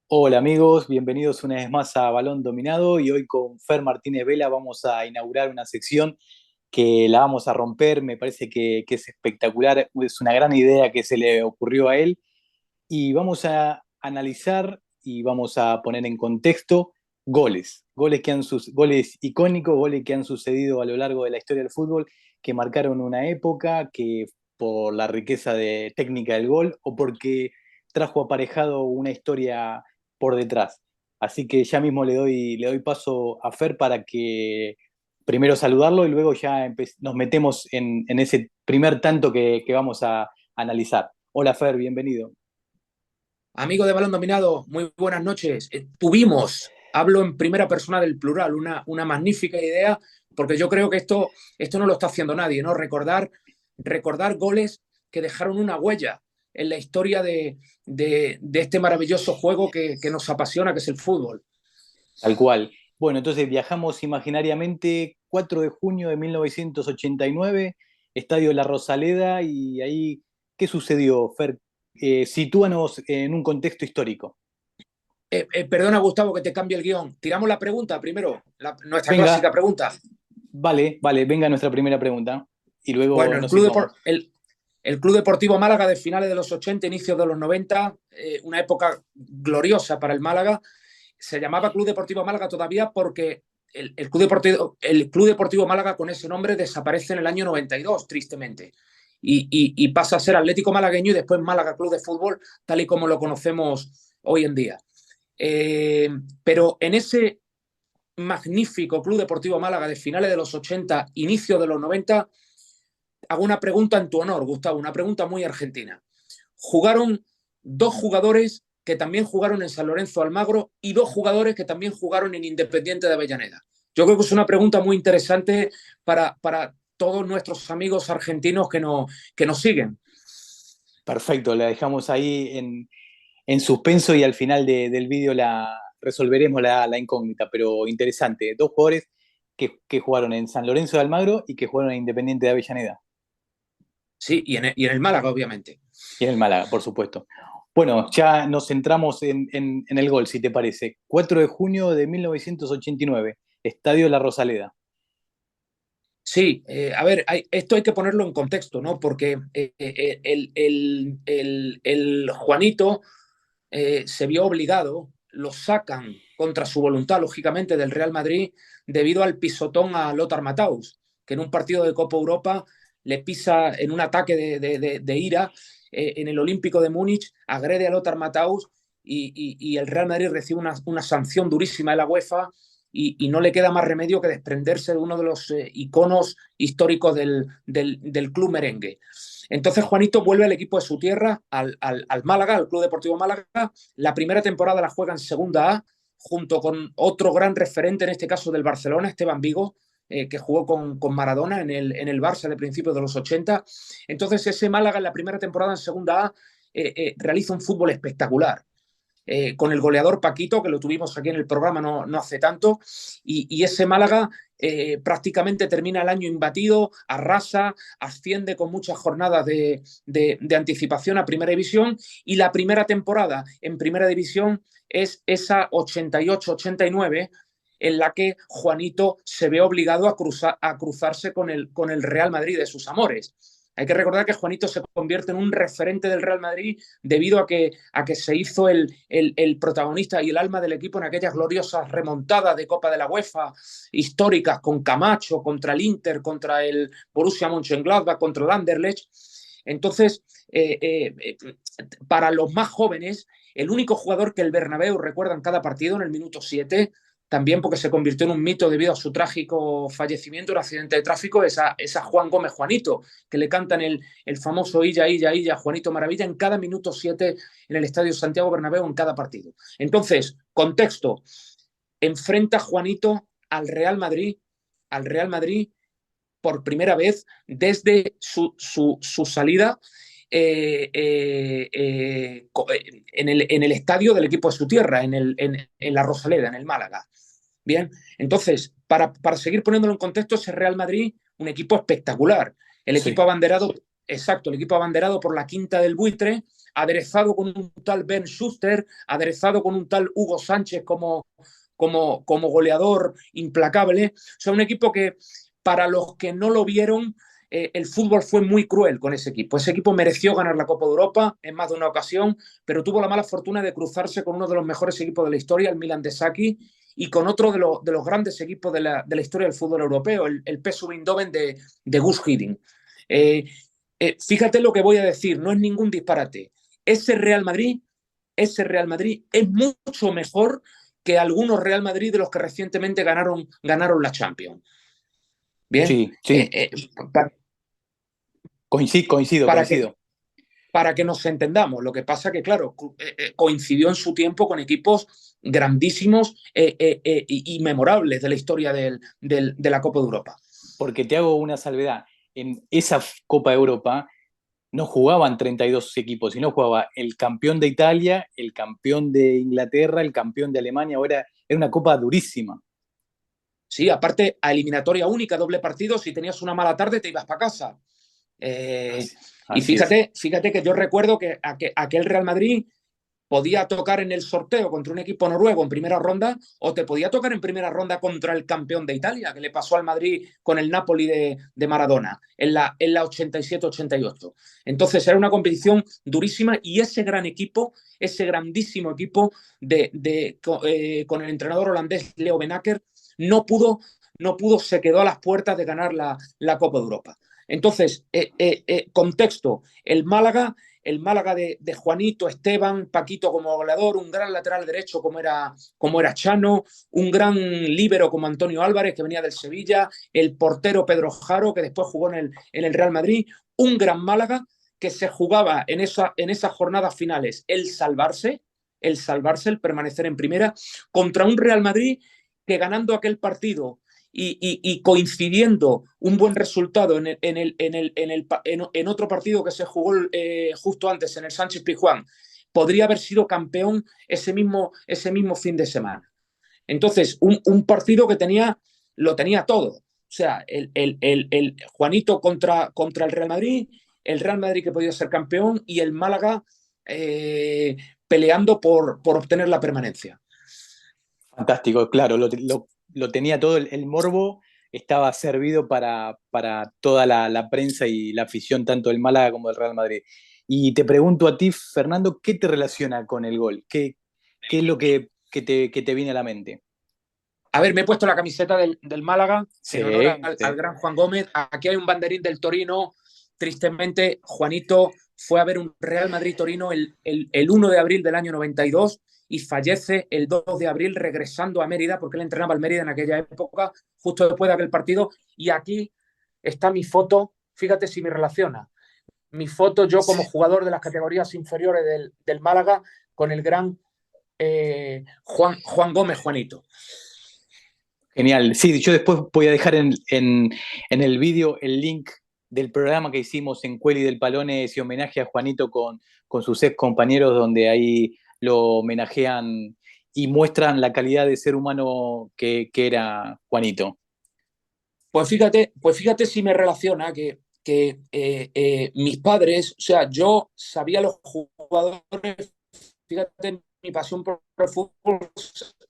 Hola amigos, bienvenidos una vez más a Balón Dominado y hoy con Fer Martínez Vela vamos a inaugurar una sección que la vamos a romper, me parece que es espectacular, es una gran idea que se le ocurrió a él y vamos a analizar y vamos a poner en contexto goles icónicos, goles que han sucedido a lo largo de la historia del fútbol, que marcaron una época, que por la riqueza de técnica del gol o porque trajo aparejado una historia por detrás. Así que ya mismo le doy paso a Fer para que primero saludarlo y luego ya nos metemos en ese primer tanto que vamos a analizar. Hola Fer, bienvenido. Amigo de Balón Dominado, muy buenas noches. Hablo en primera persona del plural, una magnífica idea, porque yo creo que esto no lo está haciendo nadie, ¿no? Recordar goles que dejaron una huella en la historia de este maravilloso juego que nos apasiona, que es el fútbol. Tal cual. Bueno, entonces viajamos imaginariamente 4 de junio de 1989, Estadio La Rosaleda, y ahí, ¿qué sucedió, Fer? Sitúanos en un contexto histórico. Perdona, Gustavo, que te cambie el guión. Tiramos la pregunta primero, nuestra Venga, clásica pregunta. vale, venga nuestra primera pregunta y luego Bueno, nos situamos. el Club Deportivo Málaga de finales de los 80, inicios de los 90, una época gloriosa para el Málaga. Se llamaba Club Deportivo Málaga todavía porque el Club Deportivo Málaga con ese nombre desaparece en el año 92, tristemente. Y pasa a ser Atlético Malagueño y después Málaga Club de Fútbol, tal y como lo conocemos hoy en día. Eh, pero en ese magnífico Club Deportivo Málaga de finales de los 80, inicio de los 90, hago una pregunta en tu honor, Gustavo, una pregunta muy argentina. Jugaron dos jugadores que también jugaron en San Lorenzo Almagro y dos jugadores que también jugaron en Independiente de Avellaneda. Yo creo que es una pregunta muy interesante para todos nuestros amigos argentinos que nos siguen. Perfecto, la dejamos ahí en suspenso y al final del vídeo la resolveremos la incógnita, pero interesante. Dos jugadores que jugaron en San Lorenzo de Almagro y que jugaron en Independiente de Avellaneda. Sí, y en el Málaga, obviamente. Y en el Málaga, por supuesto. Bueno, ya nos centramos en el gol, si te parece. 4 de junio de 1989, Estadio La Rosaleda. Sí, a ver, esto hay que ponerlo en contexto, ¿no? Porque el Juanito se vio obligado, lo sacan contra su voluntad, lógicamente, del Real Madrid debido al pisotón a Lothar Matthaus, que en un partido de Copa Europa le pisa en un ataque de ira en el Olímpico de Múnich, agrede a Lothar Matthaus y el Real Madrid recibe una sanción durísima de la UEFA y no le queda más remedio que desprenderse de uno de los iconos históricos del club merengue. Entonces Juanito vuelve al equipo de su tierra, al Málaga, al Club Deportivo Málaga. La primera temporada la juega en Segunda A, junto con otro gran referente, en este caso del Barcelona, Esteban Vigo, que jugó con Maradona en el Barça de principios de los 80. Entonces ese Málaga en la primera temporada en Segunda A realiza un fútbol espectacular. Con el goleador Paquito, que lo tuvimos aquí en el programa no hace tanto, y ese Málaga prácticamente termina el año imbatido, arrasa, asciende con muchas jornadas de anticipación a Primera División, y la primera temporada en Primera División es esa 88-89 en la que Juanito se ve obligado a cruzarse con el Real Madrid de sus amores. Hay que recordar que Juanito se convierte en un referente del Real Madrid debido a que se hizo el protagonista y el alma del equipo en aquellas gloriosas remontadas de Copa de la UEFA históricas con Camacho, contra el Inter, contra el Borussia Mönchengladbach, contra el Anderlecht. Entonces, para los más jóvenes, el único jugador que el Bernabéu recuerda en cada partido, en el minuto 7, también porque se convirtió en un mito debido a su trágico fallecimiento, un accidente de tráfico, es a Juan Gómez Juanito, que le cantan el famoso Illa, Illa, Illa, Juanito Maravilla en cada minuto 7 en el Estadio Santiago Bernabéu en cada partido. Entonces, contexto, enfrenta Juanito al Real Madrid por primera vez desde su salida en el estadio del equipo de su tierra, en la Rosaleda, en el Málaga. Bien, entonces, para seguir poniéndolo en contexto, ese Real Madrid, un equipo espectacular. El equipo Sí. abanderado, exacto, el equipo abanderado por la Quinta del Buitre, aderezado con un tal Ben Schuster, aderezado con un tal Hugo Sánchez como goleador implacable. O sea, un equipo que, para los que no lo vieron, el fútbol fue muy cruel con ese equipo. Ese equipo mereció ganar la Copa de Europa en más de una ocasión, pero tuvo la mala fortuna de cruzarse con uno de los mejores equipos de la historia, el Milan de Sacchi, y con otro de los grandes equipos de la historia del fútbol europeo, el PSV Eindhoven de Guus Hiddink. Fíjate lo que voy a decir, no es ningún disparate. Ese Real Madrid es mucho mejor que algunos Real Madrid de los que recientemente ganaron la Champions. Bien, Sí, sí. Coincido, para coincido. para que nos entendamos. Lo que pasa que, claro, coincidió en su tiempo con equipos grandísimos y memorables de la historia de la Copa de Europa. Porque te hago una salvedad. En esa Copa de Europa no jugaban 32 equipos, sino jugaba el campeón de Italia, el campeón de Inglaterra, el campeón de Alemania. Ahora era una copa durísima. Sí, aparte, a eliminatoria única, doble partido, si tenías una mala tarde te ibas para casa. Y fíjate que yo recuerdo que aquel Real Madrid podía tocar en el sorteo contra un equipo noruego en primera ronda, o te podía tocar en primera ronda contra el campeón de Italia, que le pasó al Madrid con el Napoli de Maradona en la 87-88. Entonces era una competición durísima, y ese gran equipo, ese grandísimo equipo con el entrenador holandés Leo Benaker, no pudo, se quedó a las puertas de ganar la Copa de Europa. Entonces, contexto, el Málaga de Juanito, Esteban, Paquito como goleador, un gran lateral derecho como era Chano, un gran líbero como Antonio Álvarez, que venía del Sevilla, el portero Pedro Jaro, que después jugó en el Real Madrid, un gran Málaga que se jugaba en esas jornadas finales el salvarse, el permanecer en primera, contra un Real Madrid que, ganando aquel partido y coincidiendo un buen resultado en otro partido que se jugó justo antes, en el Sánchez Pizjuán, podría haber sido campeón ese mismo fin de semana. Entonces, un partido que lo tenía todo. O sea, el Juanito contra el Real Madrid, el Real Madrid que podía ser campeón, y el Málaga peleando por obtener la permanencia. Fantástico, claro, lo tenía todo, el morbo estaba servido para toda la prensa y la afición, tanto del Málaga como del Real Madrid. Y te pregunto a ti, Fernando, ¿qué te relaciona con el gol? ¿Qué es lo que te viene a la mente? A ver, me he puesto la camiseta del Málaga Sí, en honor sí. al gran Juan Gómez. Aquí hay un banderín del Torino. Tristemente, Juanito fue a ver un Real Madrid-Torino el 1 de abril del año 92 y fallece el 2 de abril regresando a Mérida, porque él entrenaba al Mérida en aquella época, justo después de aquel partido. Y aquí está mi foto, fíjate si me relaciona. Mi foto yo como jugador de las categorías inferiores del Málaga con el gran Juan Gómez, Juanito. Genial. Sí, yo después voy a dejar en el vídeo el link del programa que hicimos en Cueli del Palone, ese homenaje a Juanito con sus ex compañeros, donde ahí lo homenajean y muestran la calidad de ser humano que era Juanito. Pues fíjate si me relaciona que mis padres, o sea, yo sabía los jugadores, fíjate mi pasión por el fútbol,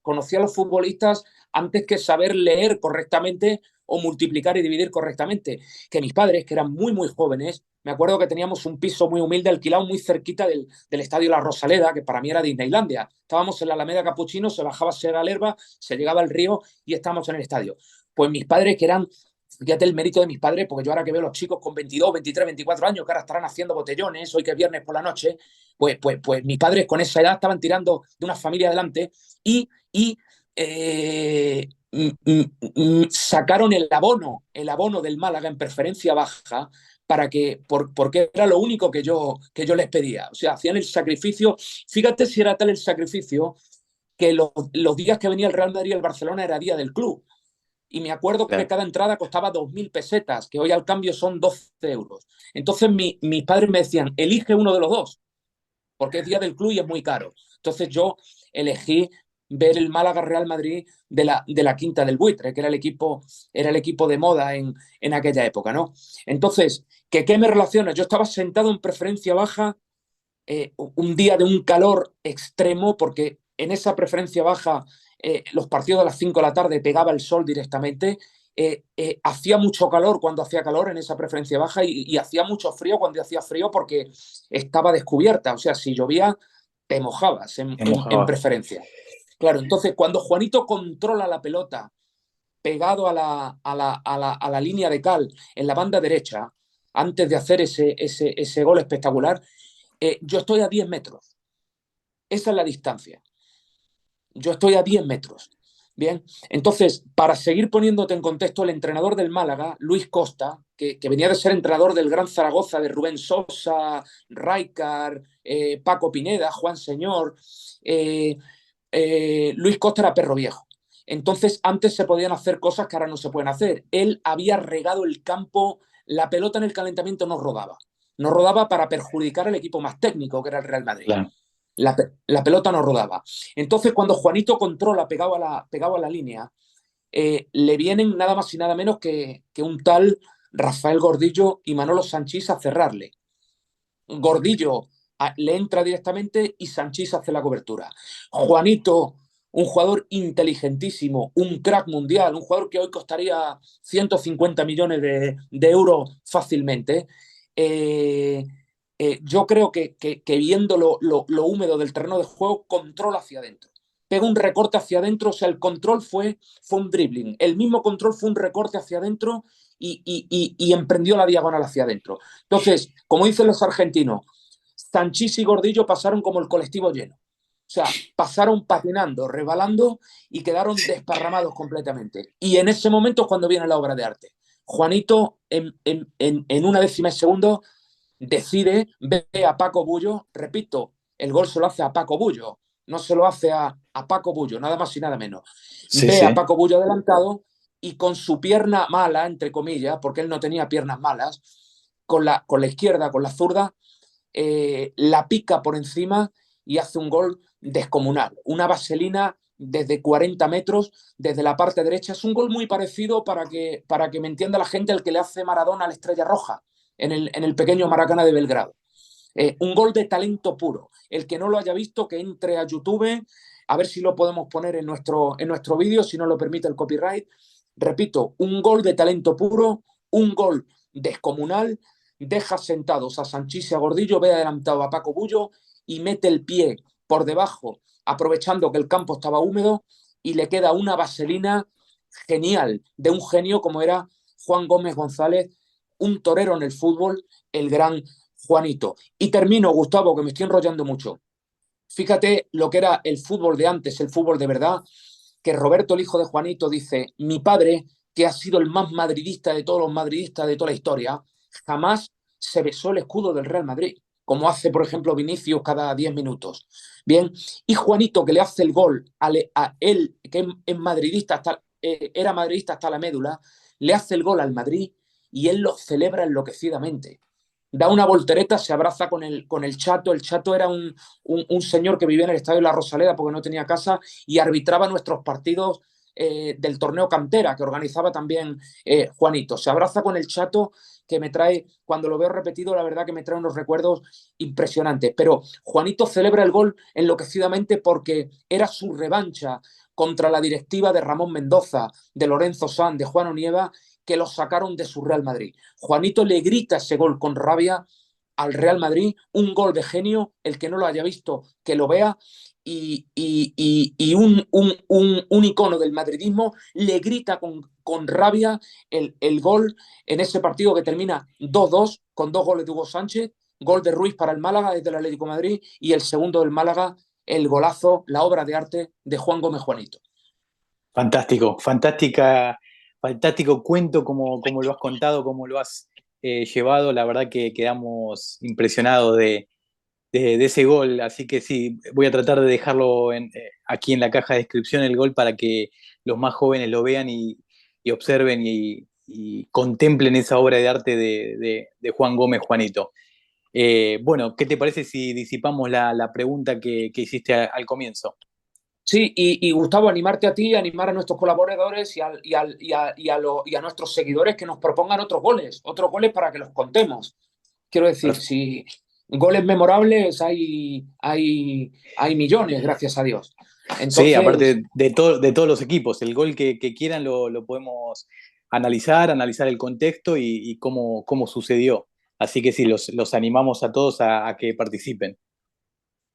conocía a los futbolistas antes que saber leer correctamente o multiplicar y dividir correctamente. Que mis padres, que eran muy, muy jóvenes, me acuerdo que teníamos un piso muy humilde alquilado muy cerquita del estadio La Rosaleda, que para mí era Disneylandia. Estábamos en la Alameda Capuchino, se bajaba a la Herba, se llegaba al río y estábamos en el estadio. Pues mis padres, que eran, fíjate el mérito de mis padres, porque yo ahora que veo a los chicos con 22, 23, 24 años, que ahora estarán haciendo botellones, hoy que es viernes por la noche, pues mis padres con esa edad estaban tirando de una familia adelante y sacaron el abono del Málaga en preferencia baja, porque era lo único que yo les pedía. O sea, hacían el sacrificio. Fíjate si era tal el sacrificio que los días que venía el Real Madrid y el Barcelona era día del club. Y me acuerdo que cada entrada costaba 2.000 pesetas, que hoy al cambio son 12 euros. Entonces mis padres me decían, elige uno de los dos, porque es día del club y es muy caro. Entonces yo elegí ver el Málaga Real Madrid de la Quinta del Buitre, que era el equipo de moda en aquella época, ¿no? Entonces, ¿qué me relaciona? Yo estaba sentado en preferencia baja un día de un calor extremo, porque en esa preferencia baja los partidos a las 5 de la tarde pegaba el sol directamente. Hacía mucho calor cuando hacía calor en esa preferencia baja y hacía mucho frío cuando hacía frío porque estaba descubierta. O sea, si llovía, te mojabas Me en mojaba. preferencia. Claro, entonces cuando Juanito controla la pelota pegado a la línea de cal en la banda derecha, antes de hacer ese gol espectacular, yo estoy a 10 metros. Esa es la distancia. Yo estoy a 10 metros. Bien, entonces, para seguir poniéndote en contexto, el entrenador del Málaga, Luis Costa, que venía de ser entrenador del Gran Zaragoza, de Rubén Sosa, Rijkaard, Paco Pineda, Juan Señor, Luis Costa era perro viejo. Entonces, antes se podían hacer cosas que ahora no se pueden hacer. Él había regado el campo, la pelota en el calentamiento no rodaba. No rodaba para perjudicar al equipo más técnico, que era el Real Madrid. Claro. La pelota no rodaba. Entonces, cuando Juanito controla pegado a la línea, le vienen nada más y nada menos que un tal Rafael Gordillo y Manolo Sanchís a cerrarle. Gordillo le entra directamente y Sanchís hace la cobertura. Juanito, un jugador inteligentísimo, un crack mundial, un jugador que hoy costaría 150 millones de euros fácilmente. Yo creo que viendo lo húmedo del terreno de juego, controla hacia adentro. Pega un recorte hacia adentro, o sea, el control fue un dribbling. El mismo control fue un recorte hacia adentro y emprendió la diagonal hacia adentro. Entonces, como dicen los argentinos, Sanchís y Gordillo pasaron como el colectivo lleno. O sea, pasaron patinando, rebalando y quedaron desparramados completamente. Y en ese momento es cuando viene la obra de arte. Juanito, en una décima de segundo, decide, ve a Paco Bullo, repito, el gol se lo hace a Paco Bullo, no se lo hace a Paco Bullo, nada más y nada menos. Sí, Ve a sí. Paco Bullo adelantado y con su pierna mala, entre comillas, porque él no tenía piernas malas, con la izquierda, con la zurda, la pica por encima y hace un gol descomunal. Una vaselina desde 40 metros, desde la parte derecha. Es un gol muy parecido para que me entienda la gente el que le hace Maradona a la Estrella Roja en el pequeño Maracaná de Belgrado. Un gol de talento puro. El que no lo haya visto, que entre a YouTube, a ver si lo podemos poner en nuestro vídeo, si no lo permite el copyright. Repito, un gol de talento puro, un gol descomunal, deja sentados a Sanchís y a Gordillo, ve adelantado a Paco Bullo y mete el pie por debajo, aprovechando que el campo estaba húmedo, y le queda una vaselina genial de un genio como era Juan Gómez González, un torero en el fútbol, el gran Juanito. Y termino, Gustavo, que me estoy enrollando mucho. Fíjate lo que era el fútbol de antes, el fútbol de verdad, que Roberto, el hijo de Juanito, dice: mi padre, que ha sido el más madridista de todos los madridistas de toda la historia, jamás se besó el escudo del Real Madrid, como hace, por ejemplo, Vinicius cada 10 minutos. Bien, y Juanito, que le hace el gol a él, que es madridista era madridista hasta la médula, le hace el gol al Madrid y él lo celebra enloquecidamente. Da una voltereta, se abraza con el Chato. El Chato era un señor que vivía en el estadio de La Rosaleda porque no tenía casa y arbitraba nuestros partidos del torneo Cantera, que organizaba también Juanito. Se abraza con el Chato, que me trae, cuando lo veo repetido, la verdad que me trae unos recuerdos impresionantes. Pero Juanito celebra el gol enloquecidamente porque era su revancha contra la directiva de Ramón Mendoza, de Lorenzo Sanz, de Juan Onieva, que los sacaron de su Real Madrid. Juanito le grita ese gol con rabia al Real Madrid, un gol de genio, el que no lo haya visto, que lo vea, y un icono del madridismo le grita con rabia el gol en ese partido que termina 2-2 con dos goles de Hugo Sánchez, gol de Ruiz para el Málaga desde el Atlético de Madrid y el segundo del Málaga, el golazo, la obra de arte de Juan Gómez Juanito. Fantástico, fantástico cuento como lo has contado, como lo has llevado. La verdad que quedamos impresionados de ese gol. Así que sí, voy a tratar de dejarlo aquí en la caja de descripción el gol para que los más jóvenes lo vean y observen y contemplen esa obra de arte de Juan Gómez Juanito. Bueno, ¿qué te parece si disipamos la pregunta que hiciste al comienzo? Sí, y Gustavo, animarte a ti, animar a nuestros colaboradores y a nuestros seguidores que nos propongan otros goles para que los contemos. Quiero decir, Perf- si, goles memorables hay millones, gracias a Dios. Sí, Entonces, aparte de todos los equipos, el gol que quieran lo podemos analizar el contexto y cómo sucedió. Así que sí, los animamos a todos a que participen.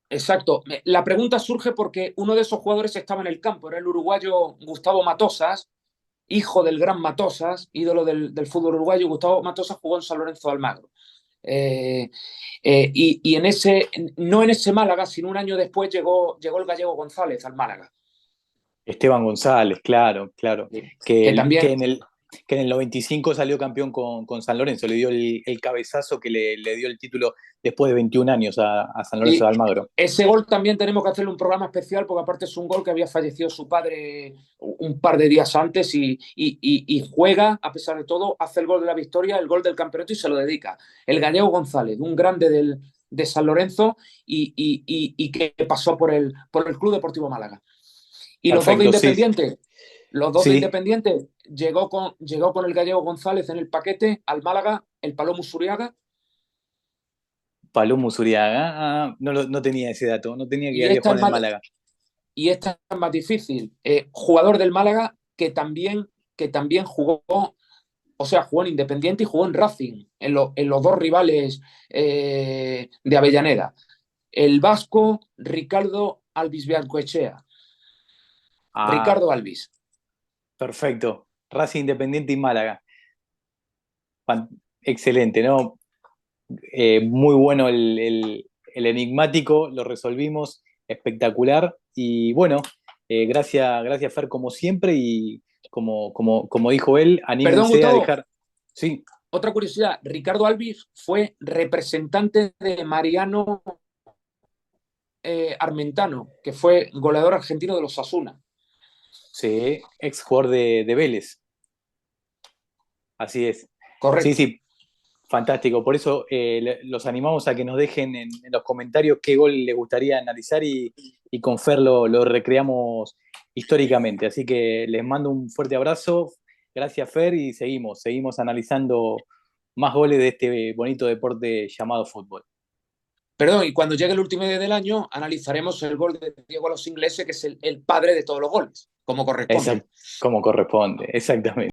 exacto. La pregunta surge porque uno de esos jugadores estaba en el campo, era el uruguayo Gustavo Matosas, hijo del gran Matosas, ídolo del fútbol uruguayo. Gustavo Matosas jugó en San Lorenzo de Almagro. Eh, y en no en ese Málaga, sino un año después llegó el gallego González al Málaga. Esteban González, claro, claro. Que, Que el- que también en el, que en el 95 salió campeón con San Lorenzo, le dio el cabezazo que le dio el título después de 21 años a San Lorenzo Y de Almagro. ese gol también tenemos que hacerle un programa especial porque aparte es un gol que había fallecido su padre un par de días antes y juega, a pesar de todo, hace el gol de la victoria, el gol del campeonato y se lo dedica. El gallego González, un grande de San Lorenzo y que pasó por el Club Deportivo Málaga. Y Perfecto, sí, Los dos de sí. Independiente llegó con el gallego González en el paquete al Málaga, el Palomo Suriaga. Palomo Zuriaga, no tenía ese dato, no tenía que Y había esta es jugado en el más, Málaga. y esta es más difícil. Jugador del Málaga que también jugó, o sea, jugó en Independiente y jugó en Racing, en los dos rivales de Avellaneda. El vasco Ricardo Alvis Bearcoechea. Ah, Ricardo Alvis. perfecto. Racing Independiente y Málaga. Fan- Excelente, ¿no? Muy bueno el enigmático, lo resolvimos, espectacular. Y bueno, gracias Fer como siempre y como dijo él, Perdón, anímense a Gustavo, dejar. Sí, otra curiosidad. Ricardo Alvis fue representante de Mariano Armentano, que fue goleador argentino de los Asuna. sí, ex jugador de Vélez, así es. Sí, Correcto. sí, fantástico. Por eso los animamos a que nos dejen en los comentarios qué gol les gustaría analizar y con Fer lo recreamos históricamente. Así que les mando un fuerte abrazo. Gracias, Fer, y seguimos analizando más goles de este bonito deporte llamado fútbol. Perdón, y cuando llegue el último día del año, analizaremos el gol de Diego a los ingleses, que es el padre de todos los goles, como corresponde. Exacto, como corresponde, exactamente.